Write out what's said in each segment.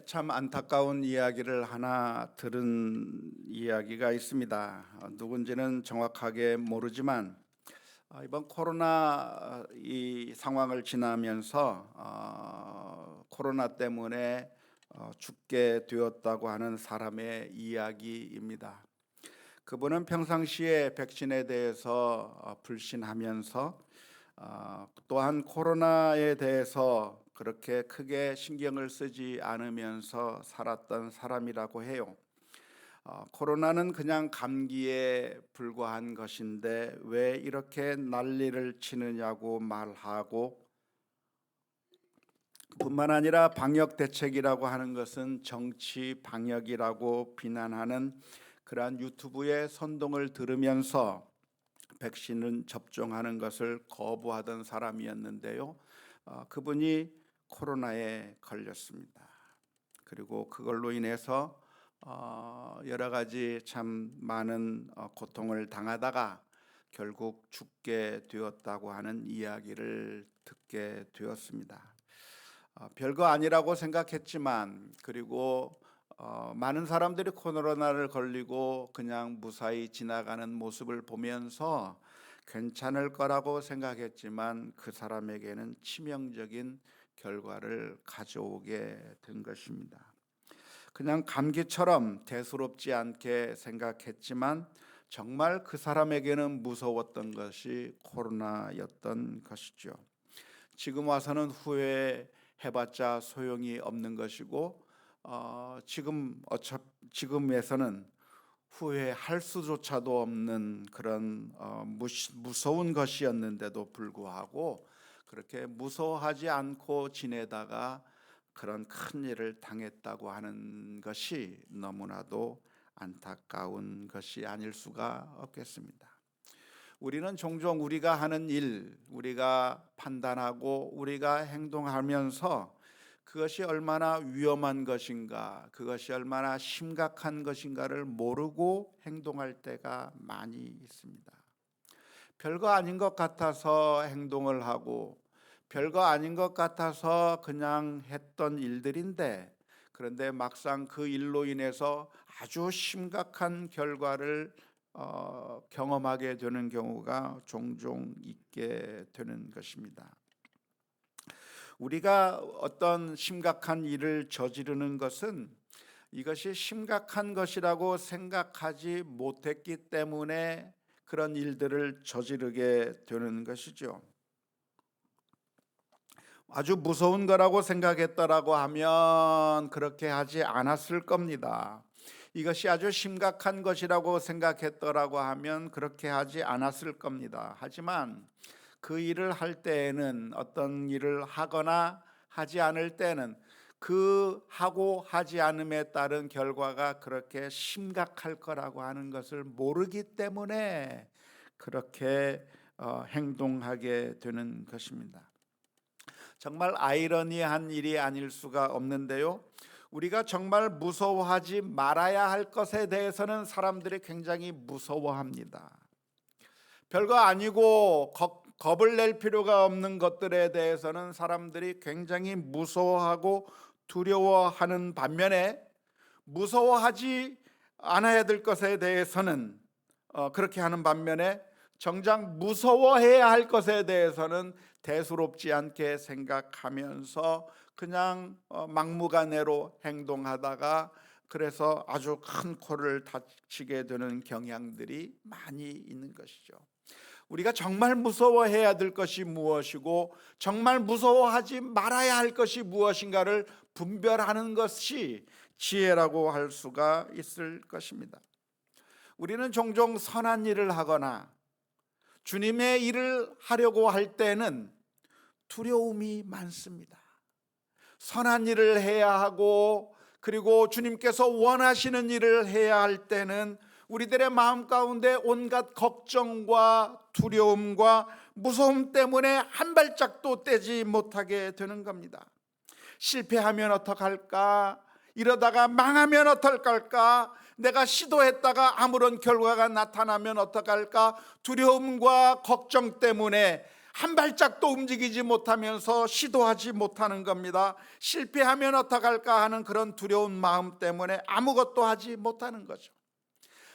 참 안타까운 이야기를 하나 들은 이야기가 있습니다. 누군지는 정확하게 모르지만 이번 코로나 이 상황을 지나면서 코로나 때문에 죽게 되었다고 하는 사람의 이야기입니다. 그분은 평상시에 백신에 대해서 불신하면서 또한 코로나에 대해서 그렇게 크게 신경을 쓰지 않으면서 살았던 사람이라고 해요. 코로나는 그냥 감기에 불과한 것인데 왜 이렇게 난리를 치느냐고 말하고, 뿐만 아니라 방역 대책이라고 하는 것은 정치 방역이라고 비난하는 그러한 유튜브의 선동을 들으면서 백신은 접종하는 것을 거부하던 사람이었는데요. 그분이 코로나에 걸렸습니다. 그리고 그걸로 인해서 여러 가지 참 많은 고통을 당하다가 결국 죽게 되었다고 하는 이야기를 듣게 되었습니다. 별거 아니라고 생각했지만, 그리고 많은 사람들이 코로나를 걸리고 그냥 무사히 지나가는 모습을 보면서 괜찮을 거라고 생각했지만 그 사람에게는 치명적인 결과를 가져오게 된 것입니다. 그냥 감기처럼 대수롭지 않게 생각했지만 정말 그 사람에게는 무서웠던 것이 코로나였던 것이죠. 지금 와서는 후회해봤자 소용이 없는 것이고, 지금에서는 후회할 수조차도 없는 그런 무서운 것이었는데도 불구하고 그렇게 무서워하지 않고 지내다가 그런 큰 일을 당했다고 하는 것이 너무나도 안타까운 것이 아닐 수가 없겠습니다. 우리는 종종 우리가 하는 일, 우리가 판단하고 우리가 행동하면서 그것이 얼마나 위험한 것인가, 그것이 얼마나 심각한 것인가를 모르고 행동할 때가 많이 있습니다. 별거 아닌 것 같아서 행동을 하고 별거 아닌 것 같아서 그냥 했던 일들인데, 그런데 막상 그 일로 인해서 아주 심각한 결과를 경험하게 되는 경우가 종종 있게 되는 것입니다. 우리가 어떤 심각한 일을 저지르는 것은 이것이 심각한 것이라고 생각하지 못했기 때문에 그런 일들을 저지르게 되는 것이죠. 아주 무서운 거라고 생각했다라고 하면 그렇게 하지 않았을 겁니다. 이것이 아주 심각한 것이라고 생각했더라고 하면 그렇게 하지 않았을 겁니다. 하지만 그 일을 할 때에는, 어떤 일을 하거나 하지 않을 때는 그 하고 하지 않음에 따른 결과가 그렇게 심각할 거라고 하는 것을 모르기 때문에 그렇게 행동하게 되는 것입니다. 정말 아이러니한 일이 아닐 수가 없는데요. 우리가 정말 무서워하지 말아야 할 것에 대해서는 사람들이 굉장히 무서워합니다. 별거 아니고 겁을 낼 필요가 없는 것들에 대해서는 사람들이 굉장히 무서워하고 두려워하는 반면에, 무서워하지 않아야 될 것에 대해서는 그렇게 하는 반면에, 정작 무서워해야 할 것에 대해서는 대수롭지 않게 생각하면서 그냥 막무가내로 행동하다가 그래서 아주 큰 코를 다치게 되는 경향들이 많이 있는 것이죠. 우리가 정말 무서워해야 될 것이 무엇이고 정말 무서워하지 말아야 할 것이 무엇인가를 분별하는 것이 지혜라고 할 수가 있을 것입니다. 우리는 종종 선한 일을 하거나 주님의 일을 하려고 할 때는 두려움이 많습니다. 선한 일을 해야 하고 그리고 주님께서 원하시는 일을 해야 할 때는 우리들의 마음 가운데 온갖 걱정과 두려움과 무서움 때문에 한 발짝도 떼지 못하게 되는 겁니다. 실패하면 어떡할까? 이러다가 망하면 어떡할까? 내가 시도했다가 아무런 결과가 나타나면 어떡할까? 두려움과 걱정 때문에 한 발짝도 움직이지 못하면서 시도하지 못하는 겁니다. 실패하면 어떡할까 하는 그런 두려운 마음 때문에 아무것도 하지 못하는 거죠.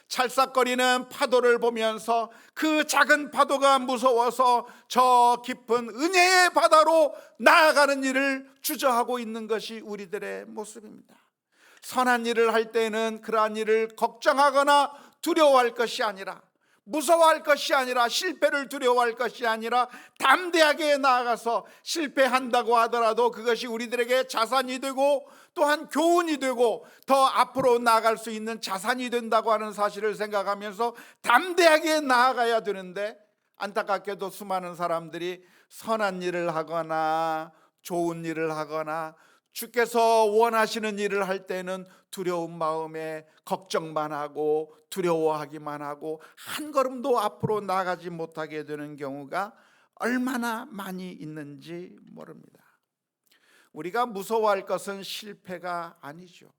찰싹거리는 파도를 보면서 그 작은 파도가 무서워서 저 깊은 은혜의 바다로 나아가는 일을 주저하고 있는 것이 우리들의 모습입니다. 선한 일을 할 때는 그러한 일을 걱정하거나 두려워할 것이 아니라, 무서워할 것이 아니라, 실패를 두려워할 것이 아니라 담대하게 나아가서 실패한다고 하더라도 그것이 우리들에게 자산이 되고 또한 교훈이 되고 더 앞으로 나아갈 수 있는 자산이 된다고 하는 사실을 생각하면서 담대하게 나아가야 되는데, 안타깝게도 수많은 사람들이 선한 일을 하거나 좋은 일을 하거나 주께서 원하시는 일을 할 때는 두려운 마음에 걱정만 하고 두려워하기만 하고 한 걸음도 앞으로 나가지 못하게 되는 경우가 얼마나 많이 있는지 모릅니다. 우리가 무서워할 것은 실패가 아니죠.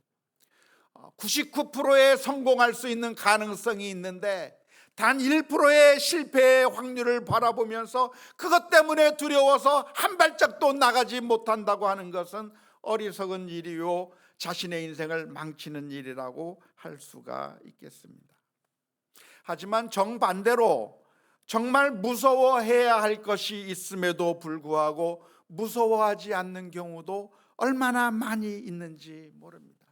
99%의 성공할 수 있는 가능성이 있는데 단 1%의 실패의 확률을 바라보면서 그것 때문에 두려워서 한 발짝도 나가지 못한다고 하는 것은 어리석은 일이요, 자신의 인생을 망치는 일이라고 할 수가 있겠습니다. 하지만 정반대로 정말 무서워해야 할 것이 있음에도 불구하고 무서워하지 않는 경우도 얼마나 많이 있는지 모릅니다.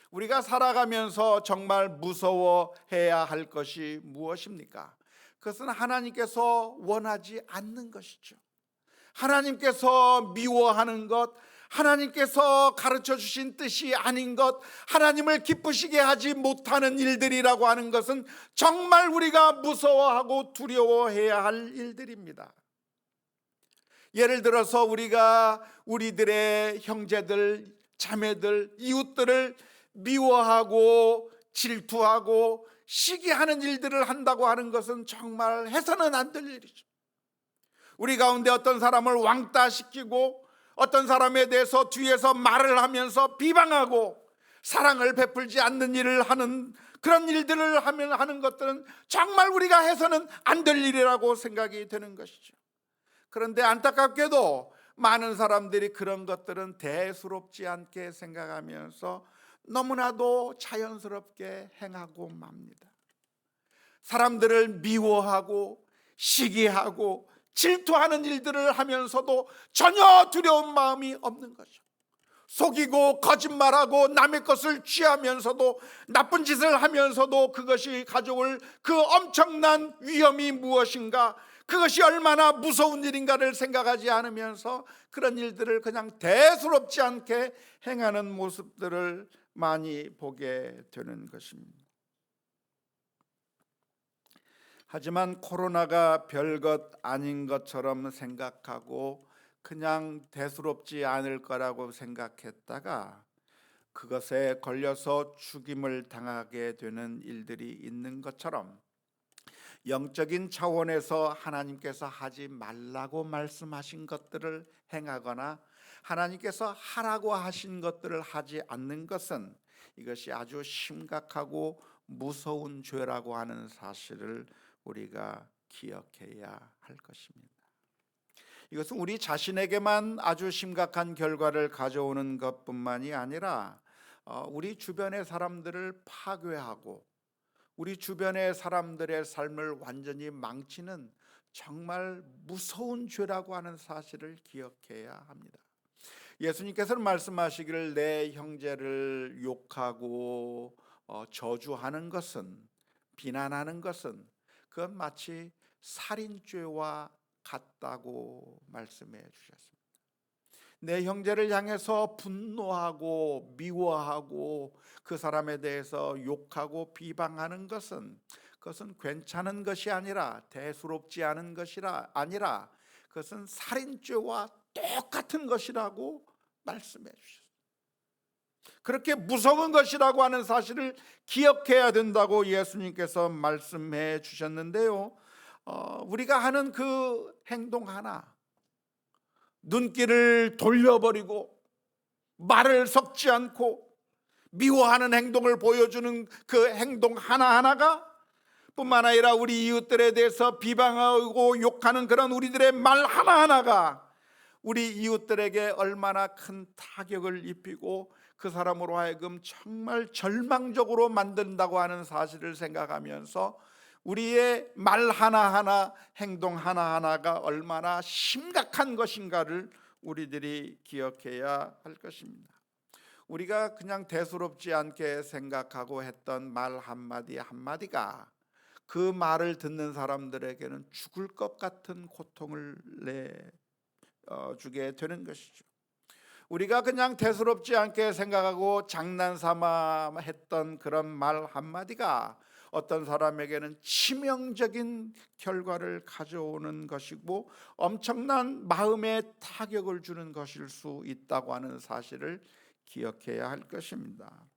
우리가 살아가면서 정말 무서워해야 할 것이 무엇입니까? 그것은 하나님께서 원하지 않는 것이죠. 하나님께서 미워하는 것, 하나님께서 가르쳐 주신 뜻이 아닌 것, 하나님을 기쁘시게 하지 못하는 일들이라고 하는 것은 정말 우리가 무서워하고 두려워해야 할 일들입니다. 예를 들어서 우리가 우리들의 형제들, 자매들, 이웃들을 미워하고 질투하고 시기하는 일들을 한다고 하는 것은 정말 해서는 안 될 일이죠. 우리 가운데 어떤 사람을 왕따시키고 어떤 사람에 대해서 뒤에서 말을 하면서 비방하고 사랑을 베풀지 않는 일을 하는 그런 일들을 하는 것들은 정말 우리가 해서는 안 될 일이라고 생각이 되는 것이죠. 그런데 안타깝게도 많은 사람들이 그런 것들은 대수롭지 않게 생각하면서 너무나도 자연스럽게 행하고 맙니다. 사람들을 미워하고 시기하고 질투하는 일들을 하면서도 전혀 두려운 마음이 없는 거죠. 속이고 거짓말하고 남의 것을 취하면서도 나쁜 짓을 하면서도 그것이 가져올 그 엄청난 위험이 무엇인가, 그것이 얼마나 무서운 일인가를 생각하지 않으면서 그런 일들을 그냥 대수롭지 않게 행하는 모습들을 많이 보게 되는 것입니다. 하지만 코로나가 별것 아닌 것처럼 생각하고 그냥 대수롭지 않을 거라고 생각했다가 그것에 걸려서 죽임을 당하게 되는 일들이 있는 것처럼 영적인 차원에서 하나님께서 하지 말라고 말씀하신 것들을 행하거나 하나님께서 하라고 하신 것들을 하지 않는 것은 이것이 아주 심각하고 무서운 죄라고 하는 사실을 우리가 기억해야 할 것입니다. 이것은 우리 자신에게만 아주 심각한 결과를 가져오는 것뿐만이 아니라 우리 주변의 사람들을 파괴하고 우리 주변의 사람들의 삶을 완전히 망치는 정말 무서운 죄라고 하는 사실을 기억해야 합니다. 예수님께서는 말씀하시기를 내 형제를 욕하고 저주하는 것은, 비난하는 것은 그건 마치 살인죄와 같다고 말씀해 주셨습니다. 내 형제를 향해서 분노하고 미워하고 그 사람에 대해서 욕하고 비방하는 것은 그것은 괜찮은 것이 아니라, 대수롭지 않은 것이라 아니라 그것은 살인죄와 똑같은 것이라고 말씀해 주셨습니다. 그렇게 무서운 것이라고 하는 사실을 기억해야 된다고 예수님께서 말씀해 주셨는데요, 우리가 하는 그 행동 하나, 눈길을 돌려버리고 말을 섞지 않고 미워하는 행동을 보여주는 그 행동 하나하나가 뿐만 아니라 우리 이웃들에 대해서 비방하고 욕하는 그런 우리들의 말 하나하나가 우리 이웃들에게 얼마나 큰 타격을 입히고 그 사람으로 하여금 정말 절망적으로 만든다고 하는 사실을 생각하면서 우리의 말 하나하나, 행동 하나하나가 얼마나 심각한 것인가를 우리들이 기억해야 할 것입니다. 우리가 그냥 대수롭지 않게 생각하고 했던 말 한마디 한마디가 그 말을 듣는 사람들에게는 죽을 것 같은 고통을 주게 되는 것이죠. 우리가 그냥 대수롭지 않게 생각하고 장난삼아 했던 그런 말 한마디가 어떤 사람에게는 치명적인 결과를 가져오는 것이고 엄청난 마음의 타격을 주는 것일 수 있다고 하는 사실을 기억해야 할 것입니다.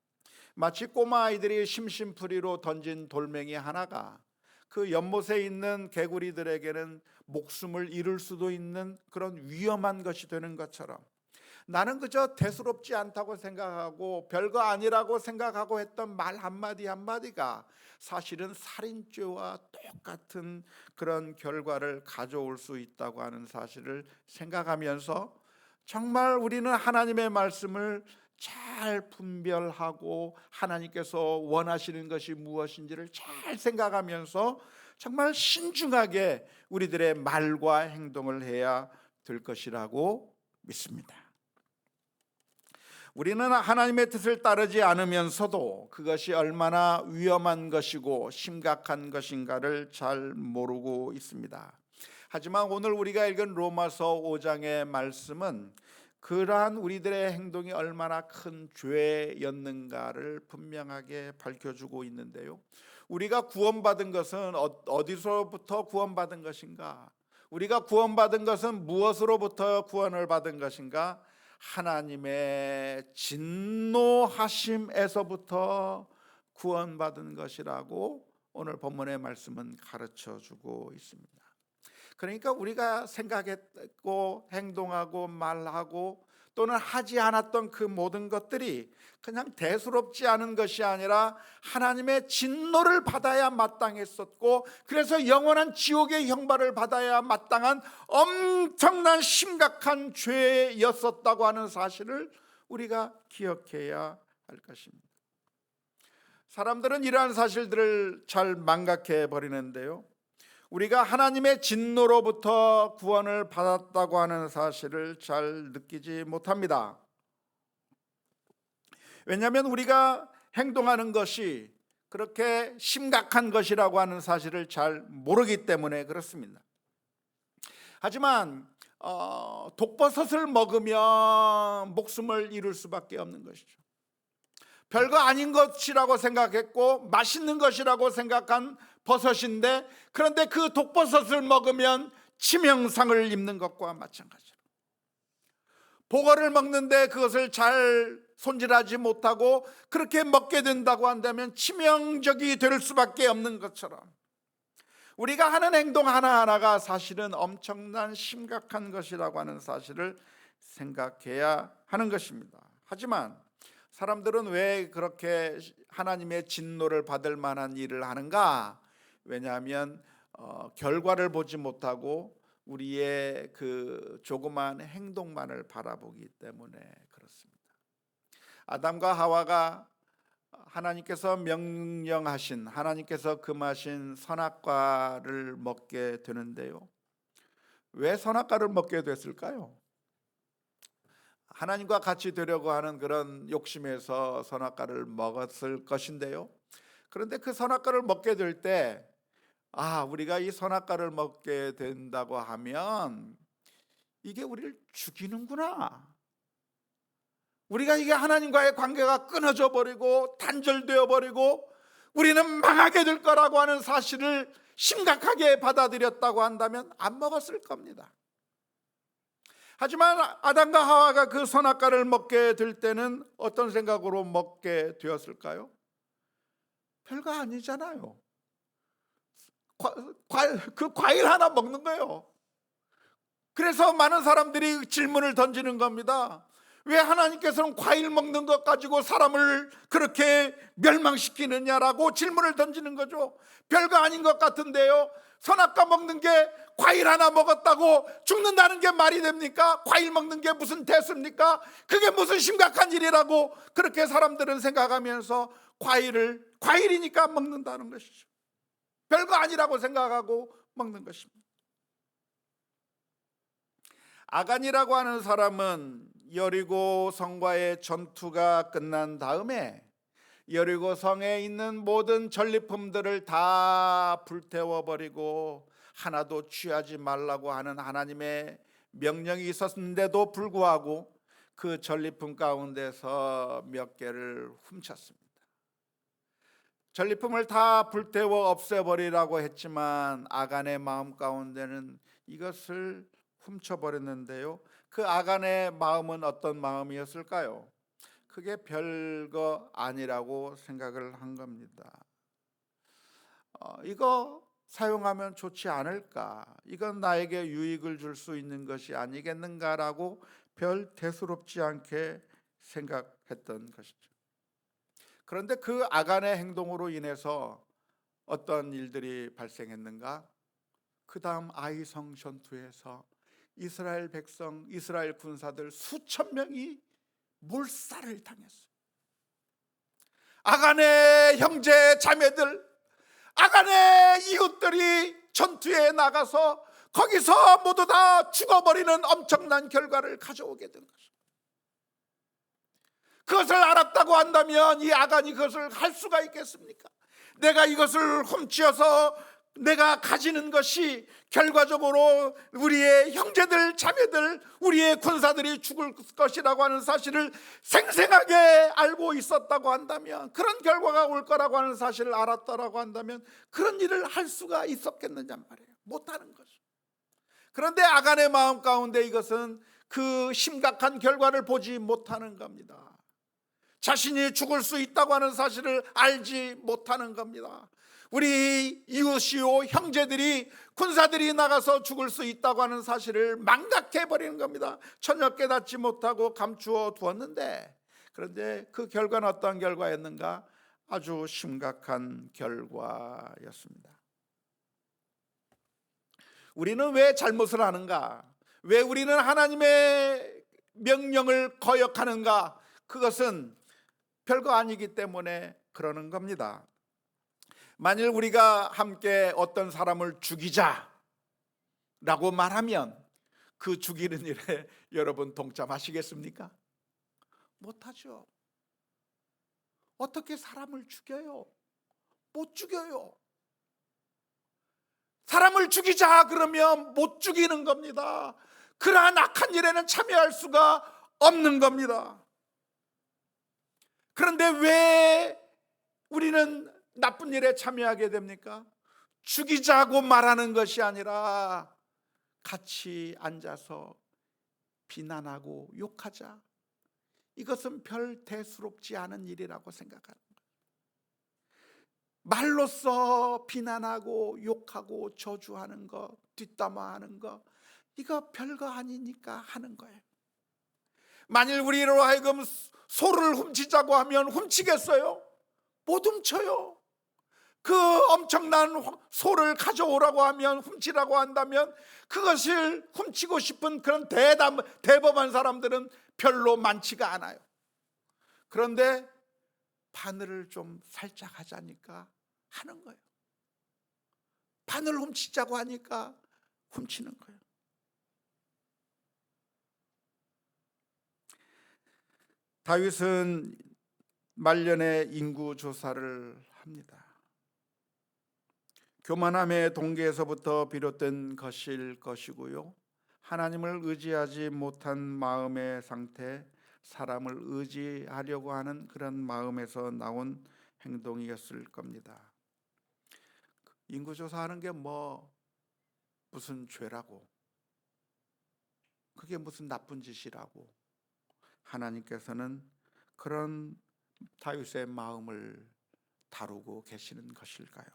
마치 꼬마 아이들이 심심풀이로 던진 돌멩이 하나가 그 연못에 있는 개구리들에게는 목숨을 잃을 수도 있는 그런 위험한 것이 되는 것처럼 나는 그저 대수롭지 않다고 생각하고 별거 아니라고 생각하고 했던 말 한마디 한마디가 사실은 살인죄와 똑같은 그런 결과를 가져올 수 있다고 하는 사실을 생각하면서 정말 우리는 하나님의 말씀을 잘 분별하고 하나님께서 원하시는 것이 무엇인지를 잘 생각하면서 정말 신중하게 우리들의 말과 행동을 해야 될 것이라고 믿습니다. 우리는 하나님의 뜻을 따르지 않으면서도 그것이 얼마나 위험한 것이고 심각한 것인가를 잘 모르고 있습니다. 하지만 오늘 우리가 읽은 로마서 5장의 말씀은 그러한 우리들의 행동이 얼마나 큰 죄였는가를 분명하게 밝혀주고 있는데요. 우리가 구원받은 것은 어디서부터 구원받은 것인가? 우리가 구원받은 것은 무엇으로부터 구원을 받은 것인가? 하나님의 진노하심에서부터 구원받은 것이라고 오늘 본문의 말씀은 가르쳐주고 있습니다. 그러니까 우리가 생각했고 행동하고 말하고 또는 하지 않았던 그 모든 것들이 그냥 대수롭지 않은 것이 아니라 하나님의 진노를 받아야 마땅했었고 그래서 영원한 지옥의 형벌을 받아야 마땅한 엄청난 심각한 죄였었다고 하는 사실을 우리가 기억해야 할 것입니다. 사람들은 이러한 사실들을 잘 망각해 버리는데요, 우리가 하나님의 진노로부터 구원을 받았다고 하는 사실을 잘 느끼지 못합니다. 왜냐하면 우리가 행동하는 것이 그렇게 심각한 것이라고 하는 사실을 잘 모르기 때문에 그렇습니다. 하지만 독버섯을 먹으면 목숨을 잃을 수밖에 없는 것이죠. 별거 아닌 것이라고 생각했고 맛있는 것이라고 생각한 버섯인데, 그런데 그 독버섯을 먹으면 치명상을 입는 것과 마찬가지로 보거를 먹는데 그것을 잘 손질하지 못하고 그렇게 먹게 된다고 한다면 치명적이 될 수밖에 없는 것처럼 우리가 하는 행동 하나하나가 사실은 엄청난 심각한 것이라고 하는 사실을 생각해야 하는 것입니다. 하지만 사람들은 왜 그렇게 하나님의 진노를 받을 만한 일을 하는가? 왜냐하면 결과를 보지 못하고 우리의 그 조그만 행동만을 바라보기 때문에 그렇습니다. 아담과 하와가 하나님께서 명령하신, 하나님께서 금하신 선악과를 먹게 되는데요, 왜 선악과를 먹게 됐을까요? 하나님과 같이 되려고 하는 그런 욕심에서 선악과를 먹었을 것인데요, 그런데 그 선악과를 먹게 될 때 우리가 이 선악과를 먹게 된다고 하면 이게 우리를 죽이는구나, 우리가 이게 하나님과의 관계가 끊어져 버리고 단절되어 버리고 우리는 망하게 될 거라고 하는 사실을 심각하게 받아들였다고 한다면 안 먹었을 겁니다. 하지만 아담과 하와가 그 선악과를 먹게 될 때는 어떤 생각으로 먹게 되었을까요? 별거 아니잖아요. 그 과일 하나 먹는 거예요. 그래서 많은 사람들이 질문을 던지는 겁니다. 왜 하나님께서는 과일 먹는 것 가지고 사람을 그렇게 멸망시키느냐라고 질문을 던지는 거죠. 별거 아닌 것 같은데요, 선악과 먹는 게 과일 하나 먹었다고 죽는다는 게 말이 됩니까? 과일 먹는 게 무슨 대수입니까? 그게 무슨 심각한 일이라고 그렇게 사람들은 생각하면서 과일이니까 먹는다는 것이죠. 별거 아니라고 생각하고 먹는 것입니다. 아간이라고 하는 사람은 여리고 성과의 전투가 끝난 다음에 여리고 성에 있는 모든 전리품들을 다 불태워버리고 하나도 취하지 말라고 하는 하나님의 명령이 있었는데도 불구하고 그 전리품 가운데서 몇 개를 훔쳤습니다. 전리품을 다 불태워 없애버리라고 했지만 아간의 마음 가운데는 이것을 훔쳐버렸는데요, 그 아간의 마음은 어떤 마음이었을까요? 그게 별거 아니라고 생각을 한 겁니다. 이거 사용하면 좋지 않을까? 이건 나에게 유익을 줄 수 있는 것이 아니겠는가라고 별 대수롭지 않게 생각했던 것이죠. 그런데 그 아간의 행동으로 인해서 어떤 일들이 발생했는가? 그 다음 아이성 전투에서 이스라엘 백성, 이스라엘 군사들 수천 명이 몰살을 당했어요. 아간의 형제 자매들, 아간의 이웃들이 전투에 나가서 거기서 모두 다 죽어버리는 엄청난 결과를 가져오게 된 것입니다. 그것을 알았다고 한다면 이 아간이 그것을 할 수가 있겠습니까? 내가 이것을 훔치어서 내가 가지는 것이 결과적으로 우리의 형제들, 자매들, 우리의 군사들이 죽을 것이라고 하는 사실을 생생하게 알고 있었다고 한다면, 그런 결과가 올 거라고 하는 사실을 알았다라고 한다면 그런 일을 할 수가 있었겠느냐 말이에요. 못하는 거죠. 그런데 아간의 마음 가운데 이것은 그 심각한 결과를 보지 못하는 겁니다. 자신이 죽을 수 있다고 하는 사실을 알지 못하는 겁니다. 우리 이웃이요 형제들이, 군사들이 나가서 죽을 수 있다고 하는 사실을 망각해버리는 겁니다. 전혀 깨닫지 못하고 감추어 두었는데, 그런데 그 결과는 어떤 결과였는가? 아주 심각한 결과였습니다. 우리는 왜 잘못을 하는가? 왜 우리는 하나님의 명령을 거역하는가? 그것은 별거 아니기 때문에 그러는 겁니다. 만일 우리가 함께 어떤 사람을 죽이자라고 말하면 그 죽이는 일에 여러분 동참하시겠습니까? 못하죠. 어떻게 사람을 죽여요? 못 죽여요. 사람을 죽이자 그러면 못 죽이는 겁니다. 그러한 악한 일에는 참여할 수가 없는 겁니다. 그런데 왜 우리는 나쁜 일에 참여하게 됩니까? 죽이자고 말하는 것이 아니라 같이 앉아서 비난하고 욕하자, 이것은 별 대수롭지 않은 일이라고 생각하는 거예요. 말로써 비난하고 욕하고 저주하는 거, 뒷담화하는 거, 이거 별거 아니니까 하는 거예요. 만일 우리로 하여금 소를 훔치자고 하면 훔치겠어요? 못 훔쳐요. 그 엄청난 소를 가져오라고 하면, 훔치라고 한다면 그것을 훔치고 싶은 그런 대범한 사람들은 별로 많지가 않아요. 그런데 바늘을 좀 살짝 하자니까 하는 거예요. 바늘 훔치자고 하니까 훔치는 거예요. 다윗은 말년에 인구 조사를 합니다. 교만함의 동기에서부터 비롯된 것일 것이고요, 하나님을 의지하지 못한 마음의 상태, 사람을 의지하려고 하는 그런 마음에서 나온 행동이었을 겁니다. 인구조사하는 게 무슨 죄라고, 그게 무슨 나쁜 짓이라고 하나님께서는 그런 다윗의 마음을 다루고 계시는 것일까요?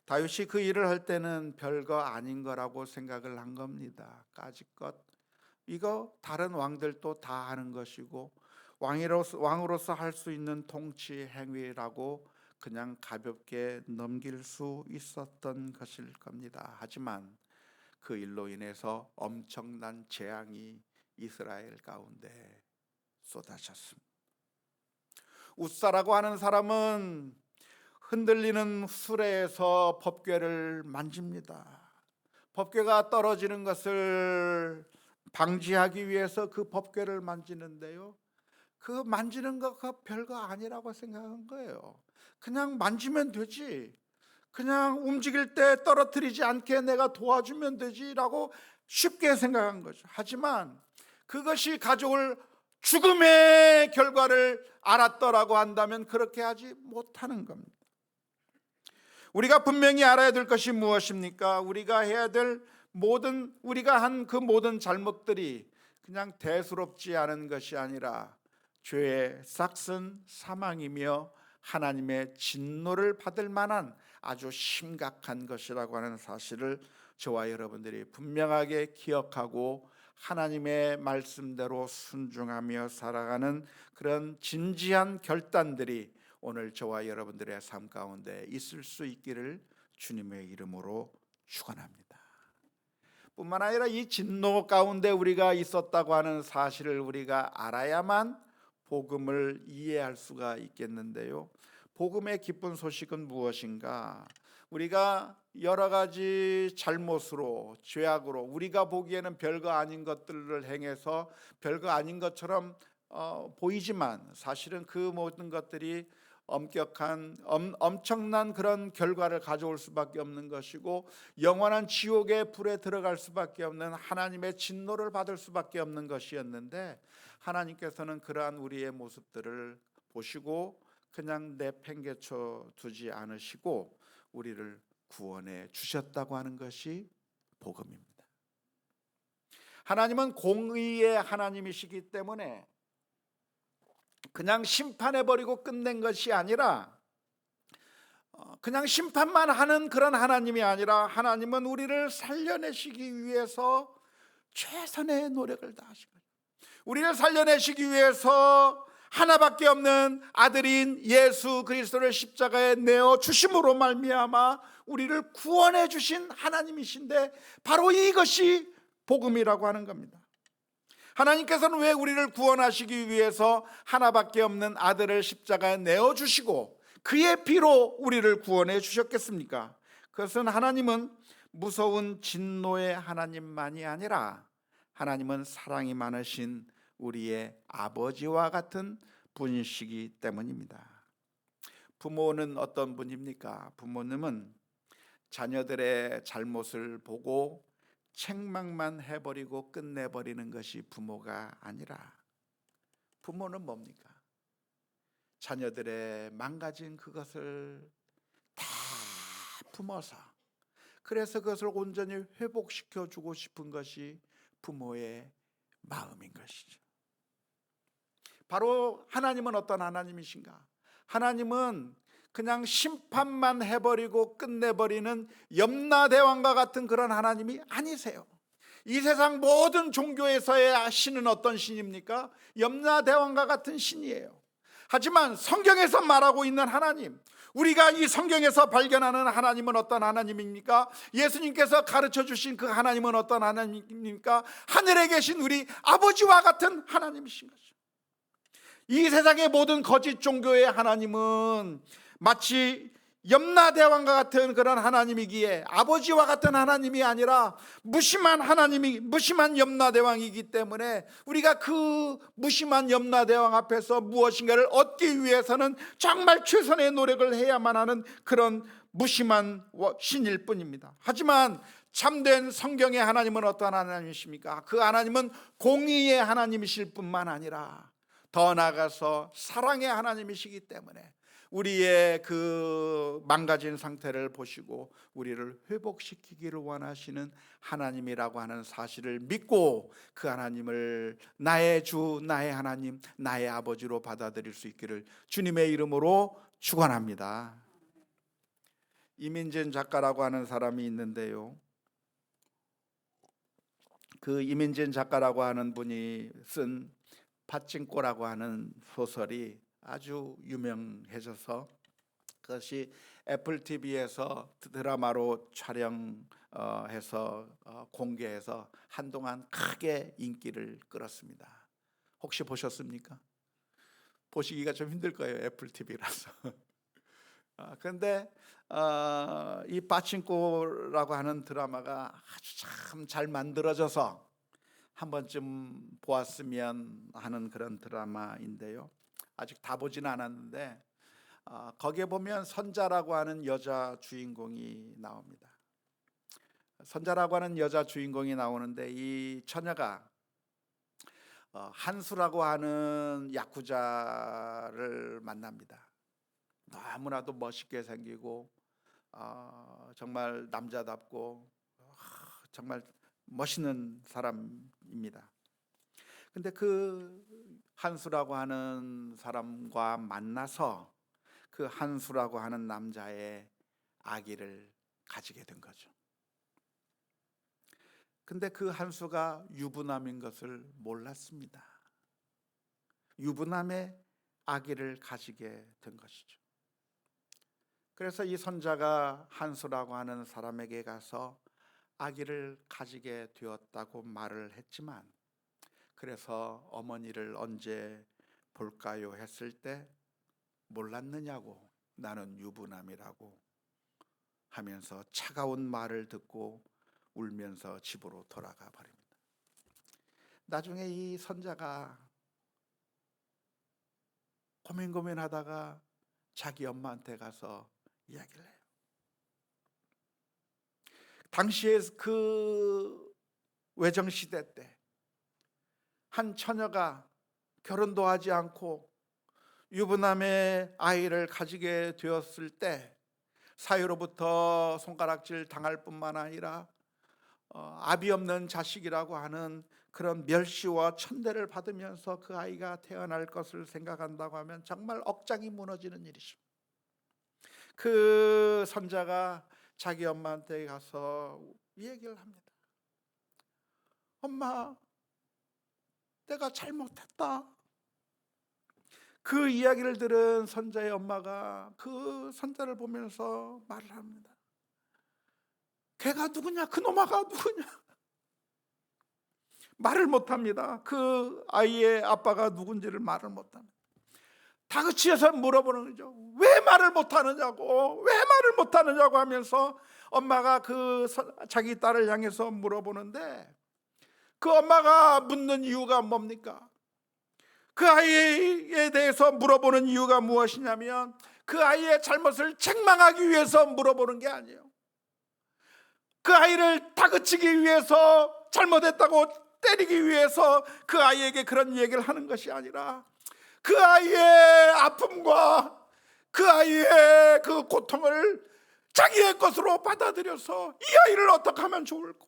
다윗이 그 일을 할 때는 별거 아닌 거라고 생각을 한 겁니다. 까짓것 이거 다른 왕들도 다 하는 것이고 왕으로서 할 수 있는 통치 행위라고 그냥 가볍게 넘길 수 있었던 것일 겁니다. 하지만 그 일로 인해서 엄청난 재앙이 이스라엘 가운데 쏟아졌습니다. 웃사라고 하는 사람은 흔들리는 수레에서 법궤를 만집니다. 법궤가 떨어지는 것을 방지하기 위해서 그 법궤를 만지는데요, 그 만지는 거가 별거 아니라고 생각한 거예요. 그냥 만지면 되지, 그냥 움직일 때 떨어뜨리지 않게 내가 도와주면 되지라고 쉽게 생각한 거죠. 하지만 그것이 가져올 죽음의 결과를 알았더라고 한다면 그렇게 하지 못하는 겁니다. 우리가 분명히 알아야 될 것이 무엇입니까? 우리가 해야 될 우리가 한 그 모든 잘못들이 그냥 대수롭지 않은 것이 아니라 죄의 싹슨 사망이며 하나님의 진노를 받을 만한 아주 심각한 것이라고 하는 사실을 저와 여러분들이 분명하게 기억하고 하나님의 말씀대로 순종하며 살아가는 그런 진지한 결단들이 오늘 저와 여러분들의 삶 가운데 있을 수 있기를 주님의 이름으로 축원합니다. 뿐만 아니라 이 진노 가운데 우리가 있었다고 하는 사실을 우리가 알아야만 복음을 이해할 수가 있겠는데요, 복음의 기쁜 소식은 무엇인가? 우리가 여러 가지 잘못으로, 죄악으로, 우리가 보기에는 별거 아닌 것들을 행해서 별거 아닌 것처럼 보이지만 사실은 그 모든 것들이 엄청난 그런 결과를 가져올 수밖에 없는 것이고 영원한 지옥의 불에 들어갈 수밖에 없는 하나님의 진노를 받을 수밖에 없는 것이었는데, 하나님께서는 그러한 우리의 모습들을 보시고 그냥 내팽개쳐 두지 않으시고 우리를 구원해 주셨다고 하는 것이 복음입니다. 하나님은 공의의 하나님이시기 때문에 그냥 심판해버리고 끝낸 것이 아니라, 그냥 심판만 하는 그런 하나님이 아니라 하나님은 우리를 살려내시기 위해서 최선의 노력을 다하신 거예요. 우리를 살려내시기 위해서 하나밖에 없는 아들인 예수 그리스도를 십자가에 내어 주심으로 말미암아 우리를 구원해 주신 하나님이신데, 바로 이것이 복음이라고 하는 겁니다. 하나님께서는 왜 우리를 구원하시기 위해서 하나밖에 없는 아들을 십자가에 내어주시고 그의 피로 우리를 구원해 주셨겠습니까? 그것은 하나님은 무서운 진노의 하나님만이 아니라 하나님은 사랑이 많으신 우리의 아버지와 같은 분이시기 때문입니다. 부모는 어떤 분입니까? 부모님은 자녀들의 잘못을 보고 책망만 해버리고 끝내버리는 것이 부모가 아니라, 부모는 뭡니까? 자녀들의 망가진 그것을 다 품어서, 그래서 그것을 온전히 회복시켜 주고 싶은 것이 부모의 마음인 것이죠. 바로 하나님은 어떤 하나님이신가? 하나님은 그냥 심판만 해버리고 끝내버리는 염라대왕과 같은 그런 하나님이 아니세요. 이 세상 모든 종교에서의 신은 어떤 신입니까? 염라대왕과 같은 신이에요. 하지만 성경에서 말하고 있는 하나님, 우리가 이 성경에서 발견하는 하나님은 어떤 하나님입니까? 예수님께서 가르쳐 주신 그 하나님은 어떤 하나님입니까? 하늘에 계신 우리 아버지와 같은 하나님이신 거죠. 이 세상의 모든 거짓 종교의 하나님은 마치 염라대왕과 같은 그런 하나님이기에 아버지와 같은 하나님이 아니라 무심한 하나님이, 무심한 염라대왕이기 때문에 우리가 그 무심한 염라대왕 앞에서 무엇인가를 얻기 위해서는 정말 최선의 노력을 해야만 하는 그런 무심한 신일 뿐입니다. 하지만 참된 성경의 하나님은 어떤 하나님이십니까? 그 하나님은 공의의 하나님이실 뿐만 아니라 더 나아가서 사랑의 하나님이시기 때문에 우리의 그 망가진 상태를 보시고 우리를 회복시키기를 원하시는 하나님이라고 하는 사실을 믿고 그 하나님을 나의 주, 나의 하나님, 나의 아버지로 받아들일 수 있기를 주님의 이름으로 축원합니다. 이민진 작가라고 하는 사람이 있는데요, 그 이민진 작가라고 하는 분이 쓴 파친코라고 하는 소설이 아주 유명해져서 그것이 애플 TV에서 드라마로 촬영해서 공개해서 한동안 크게 인기를 끌었습니다. 혹시 보셨습니까? 보시기가 좀 힘들 거예요, 애플 TV라서. 그런데 이 파친코라고 하는 드라마가 아주 참 잘 만들어져서 한 번쯤 보았으면 하는 그런 드라마인데요. 아직 다 보지는 않았는데 거기에 보면 선자라고 하는 여자 주인공이 나옵니다. 선자라고 하는 여자 주인공이 나오는데 이 처녀가 한수라고 하는 야쿠자를 만납니다. 너무나도 멋있게 생기고 정말 남자답고 정말 멋있는 사람입니다. 근데 그 한수라고 하는 사람과 만나서 그 한수라고 하는 남자의 아기를 가지게 된 거죠. 근데 그 한수가 유부남인 것을 몰랐습니다. 유부남의 아기를 가지게 된 것이죠. 그래서 이 선자가 한수라고 하는 사람에게 가서 아기를 가지게 되었다고 말을 했지만, 그래서 어머니를 언제 볼까요 했을 때 몰랐느냐고, 나는 유부남이라고 하면서 차가운 말을 듣고 울면서 집으로 돌아가 버립니다. 나중에 이 선자가 고민하다가 자기 엄마한테 가서 이야기를 해요. 당시에 그 외정시대 때 한 처녀가 결혼도 하지 않고 유부남의 아이를 가지게 되었을 때 사유로부터 손가락질 당할 뿐만 아니라 아비 없는 자식이라고 하는 그런 멸시와 천대를 받으면서 그 아이가 태어날 것을 생각한다고 하면 정말 억장이 무너지는 일이죠. 그 선자가 자기 엄마한테 가서 이 얘기를 합니다. 엄마, 내가 잘못했다. 그 이야기를 들은 선자의 엄마가 그 선자를 보면서 말을 합니다. 걔가 누구냐? 그놈아가 누구냐? 말을 못합니다. 그 아이의 아빠가 누군지를 말을 못합니다. 다그치어서 물어보는 거죠. 왜 말을 못하느냐고, 왜 말을 못하느냐고 하면서 엄마가 그 자기 딸을 향해서 물어보는데, 그 엄마가 묻는 이유가 뭡니까? 그 아이에 대해서 물어보는 이유가 무엇이냐면 그 아이의 잘못을 책망하기 위해서 물어보는 게 아니에요. 그 아이를 다그치기 위해서, 잘못했다고 때리기 위해서 그 아이에게 그런 얘기를 하는 것이 아니라 그 아이의 아픔과 그 아이의 그 고통을 자기의 것으로 받아들여서 이 아이를 어떻게 하면 좋을까,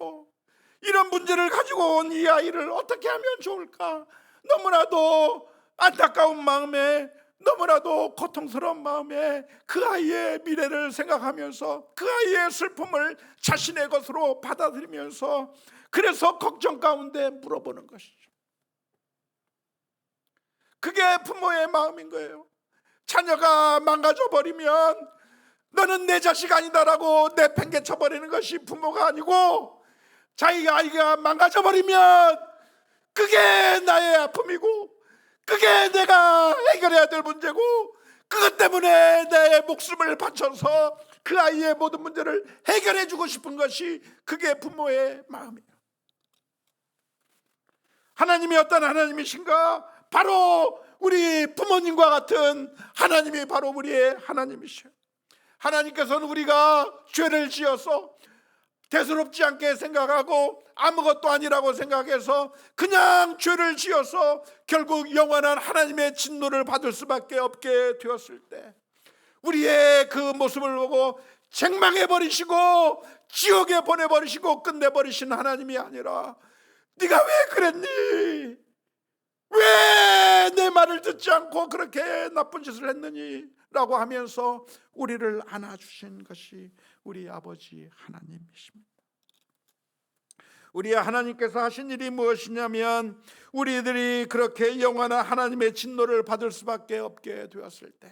이런 문제를 가지고 온 이 아이를 어떻게 하면 좋을까, 너무나도 안타까운 마음에, 너무나도 고통스러운 마음에 그 아이의 미래를 생각하면서 그 아이의 슬픔을 자신의 것으로 받아들이면서, 그래서 걱정 가운데 물어보는 것이죠. 그게 부모의 마음인 거예요. 자녀가 망가져 버리면 너는 내 자식 아니다라고 내팽개쳐 버리는 것이 부모가 아니고, 자기 아이가 망가져 버리면 그게 나의 아픔이고, 그게 내가 해결해야 될 문제고, 그것 때문에 내 목숨을 바쳐서 그 아이의 모든 문제를 해결해 주고 싶은 것이 그게 부모의 마음이에요. 하나님이 어떤 하나님이신가? 바로 우리 부모님과 같은 하나님이 바로 우리의 하나님이셔요. 하나님께서는 우리가 죄를 지어서 대수롭지 않게 생각하고 아무것도 아니라고 생각해서 그냥 죄를 지어서 결국 영원한 하나님의 진노를 받을 수밖에 없게 되었을 때, 우리의 그 모습을 보고 책망해버리시고 지옥에 보내버리시고 끝내버리신 하나님이 아니라, 네가 왜 그랬니? 왜 내 말을 듣지 않고 그렇게 나쁜 짓을 했느니? 라고 하면서 우리를 안아주신 것이 우리 아버지 하나님이십니다. 우리 하나님께서 하신 일이 무엇이냐면 우리들이 그렇게 영원한 하나님의 진노를 받을 수밖에 없게 되었을 때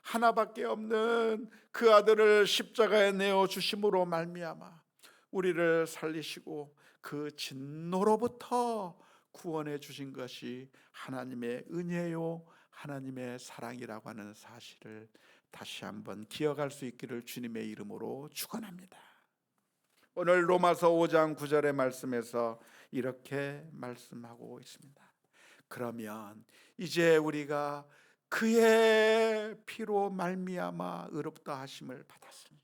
하나밖에 없는 그 아들을 십자가에 내어 주심으로 말미암아 우리를 살리시고 그 진노로부터 구원해 주신 것이 하나님의 은혜요 하나님의 사랑이라고 하는 사실을 다시 한번 기억할 수 있기를 주님의 이름으로 축원합니다. 오늘 로마서 5장 9절의 말씀에서 이렇게 말씀하고 있습니다. 그러면 이제 우리가 그의 피로 말미암아 의롭다 하심을 받았으니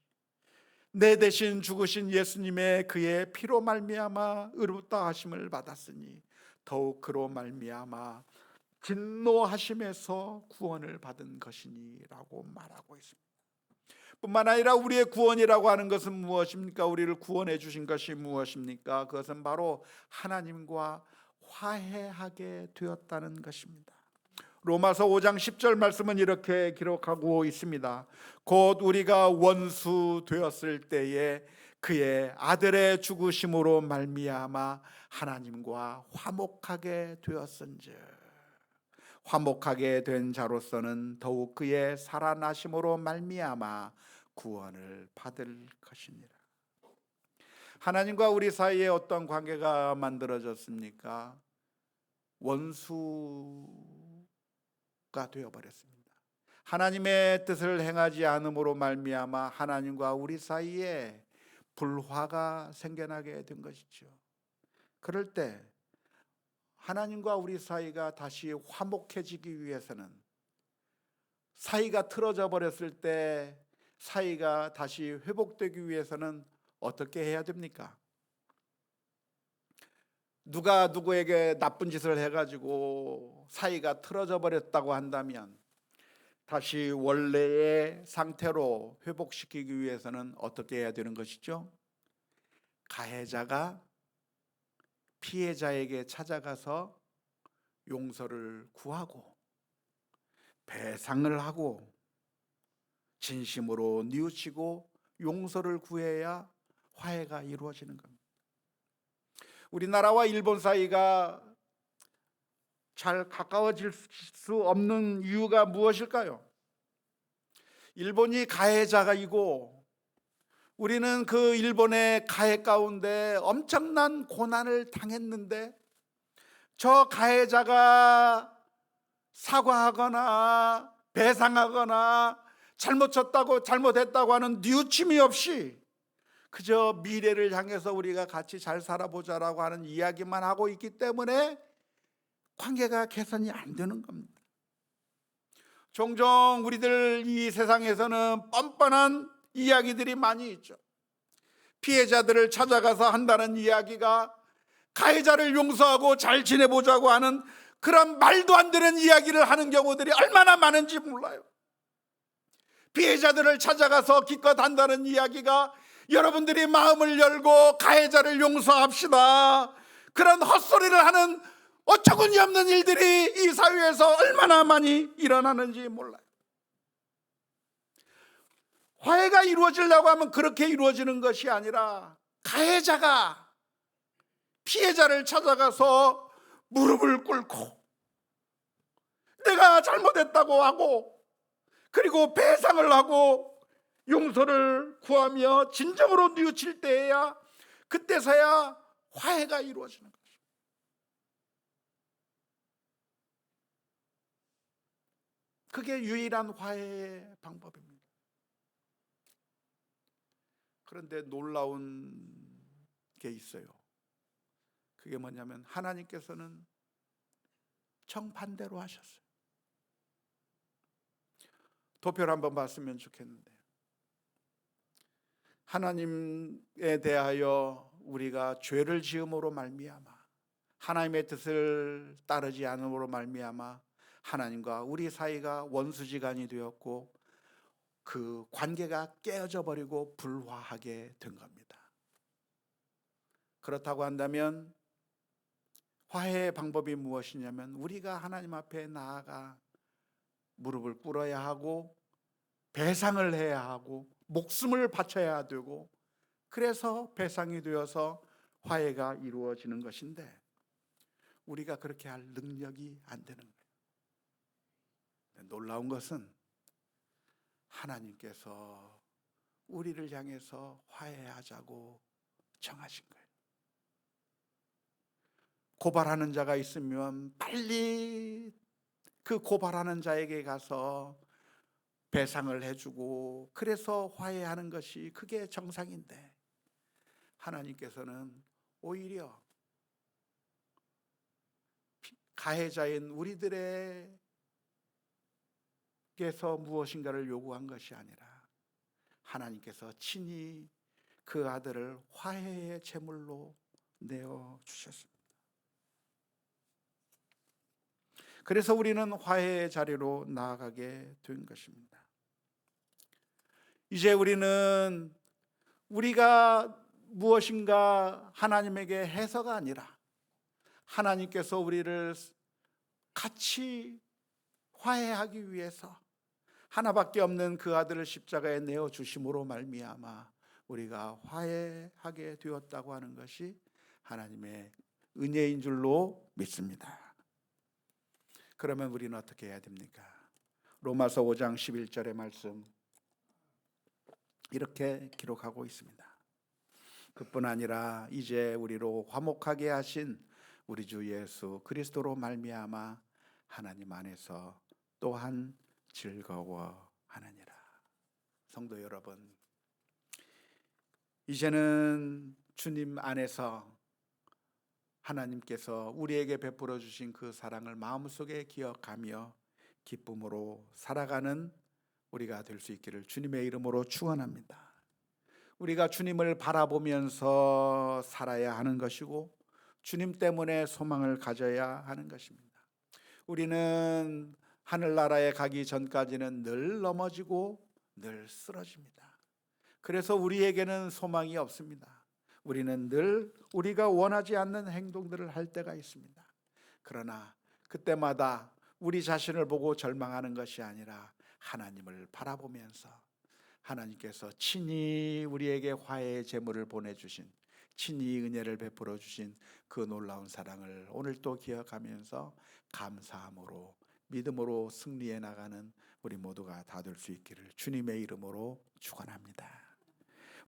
내 대신 죽으신 예수님의 그의 피로 말미암아 의롭다 하심을 받았으니 더욱 그로 말미암아 진노하심에서 구원을 받은 것이니라고 말하고 있습니다. 뿐만 아니라 우리의 구원이라고 하는 것은 무엇입니까? 우리를 구원해 주신 것이 무엇입니까? 그것은 바로 하나님과 화해하게 되었다는 것입니다. 로마서 5장 10절 말씀은 이렇게 기록하고 있습니다. 곧 우리가 원수 되었을 때에 그의 아들의 죽으심으로 말미암아 하나님과 화목하게 되었은즉 화목하게 된 자로서는 더욱 그의 살아나심으로 말미암아 구원을 받을 것이니라. 하나님과 우리 사이에 어떤 관계가 만들어졌습니까? 원수가 되어버렸습니다. 하나님의 뜻을 행하지 않음으로 말미암아 하나님과 우리 사이에 불화가 생겨나게 된 것이죠. 그럴 때 하나님과 우리 사이가 다시 화목해지기 위해서는 사이가 틀어져 버렸을 때 사이가 다시 회복되기 위해서는 어떻게 해야 됩니까? 누가 누구에게 나쁜 짓을 해가지고 사이가 틀어져 버렸다고 한다면 다시 원래의 상태로 회복시키기 위해서는 어떻게 해야 되는 것이죠? 가해자가 피해자에게 찾아가서 용서를 구하고 배상을 하고 진심으로 뉘우치고 용서를 구해야 화해가 이루어지는 겁니다. 우리나라와 일본 사이가 잘 가까워질 수 없는 이유가 무엇일까요? 일본이 가해자가이고 우리는 그 일본의 가해 가운데 엄청난 고난을 당했는데 저 가해자가 사과하거나 배상하거나 잘못했다고 하는 뉘우침이 없이 그저 미래를 향해서 우리가 같이 잘 살아보자라고 하는 이야기만 하고 있기 때문에 관계가 개선이 안 되는 겁니다. 종종 우리들 이 세상에서는 뻔뻔한 이야기들이 많이 있죠. 피해자들을 찾아가서 한다는 이야기가 가해자를 용서하고 잘 지내보자고 하는 그런 말도 안 되는 이야기를 하는 경우들이 얼마나 많은지 몰라요. 피해자들을 찾아가서 기껏 한다는 이야기가 여러분들이 마음을 열고 가해자를 용서합시다, 그런 헛소리를 하는 어처구니 없는 일들이 이 사회에서 얼마나 많이 일어나는지 몰라요. 화해가 이루어지려고 하면 그렇게 이루어지는 것이 아니라 가해자가 피해자를 찾아가서 무릎을 꿇고 내가 잘못했다고 하고 그리고 배상을 하고 용서를 구하며 진정으로 뉘우칠 때에야 그때서야 화해가 이루어지는 것입니다. 그게 유일한 화해의 방법입니다. 그런데 놀라운 게 있어요. 그게 뭐냐면 하나님께서는 정반대로 하셨어요. 도표를 한번 봤으면 좋겠는데, 하나님에 대하여 우리가 죄를 지음으로 말미암아 하나님의 뜻을 따르지 않음으로 말미암아 하나님과 우리 사이가 원수지간이 되었고 그 관계가 깨어져 버리고 불화하게 된 겁니다. 그렇다고 한다면 화해의 방법이 무엇이냐면 우리가 하나님 앞에 나아가 무릎을 꿇어야 하고 배상을 해야 하고 목숨을 바쳐야 되고, 그래서 배상이 되어서 화해가 이루어지는 것인데 우리가 그렇게 할 능력이 안 되는 거예요. 놀라운 것은 하나님께서 우리를 향해서 화해하자고 정하신 거예요. 고발하는 자가 있으면 빨리 그 고발하는 자에게 가서 배상을 해주고 그래서 화해하는 것이 그게 정상인데, 하나님께서는 오히려 가해자인 우리들에게서 무엇인가를 요구한 것이 아니라 하나님께서 친히 그 아들을 화해의 제물로 내어 주셨습니다. 그래서 우리는 화해의 자리로 나아가게 된 것입니다. 이제 우리는 우리가 무엇인가 하나님에게 해서가 아니라 하나님께서 우리를 같이 화해하기 위해서 하나밖에 없는 그 아들을 십자가에 내어 주심으로 말미암아 우리가 화해하게 되었다고 하는 것이 하나님의 은혜인 줄로 믿습니다. 그러면 우리는 어떻게 해야 됩니까? 로마서 5장 11절의 말씀 이렇게 기록하고 있습니다. 그뿐 아니라 이제 우리로 화목하게 하신 우리 주 예수 그리스도로 말미암아 하나님 안에서 또한 즐거워하느니라. 성도 여러분, 이제는 주님 안에서 하나님께서 우리에게 베풀어 주신 그 사랑을 마음속에 기억하며 기쁨으로 살아가는 우리가 될 수 있기를 주님의 이름으로 축원합니다. 우리가 주님을 바라보면서 살아야 하는 것이고 주님 때문에 소망을 가져야 하는 것입니다. 우리는 하늘나라에 가기 전까지는 늘 넘어지고 늘 쓰러집니다. 그래서 우리에게는 소망이 없습니다. 우리는 늘 우리가 원하지 않는 행동들을 할 때가 있습니다. 그러나 그때마다 우리 자신을 보고 절망하는 것이 아니라 하나님을 바라보면서 하나님께서 친히 우리에게 화해의 제물을 보내주신, 친히 은혜를 베풀어 주신 그 놀라운 사랑을 오늘 또 기억하면서 감사함으로 믿음으로 승리해 나가는 우리 모두가 다 될 수 있기를 주님의 이름으로 축원합니다.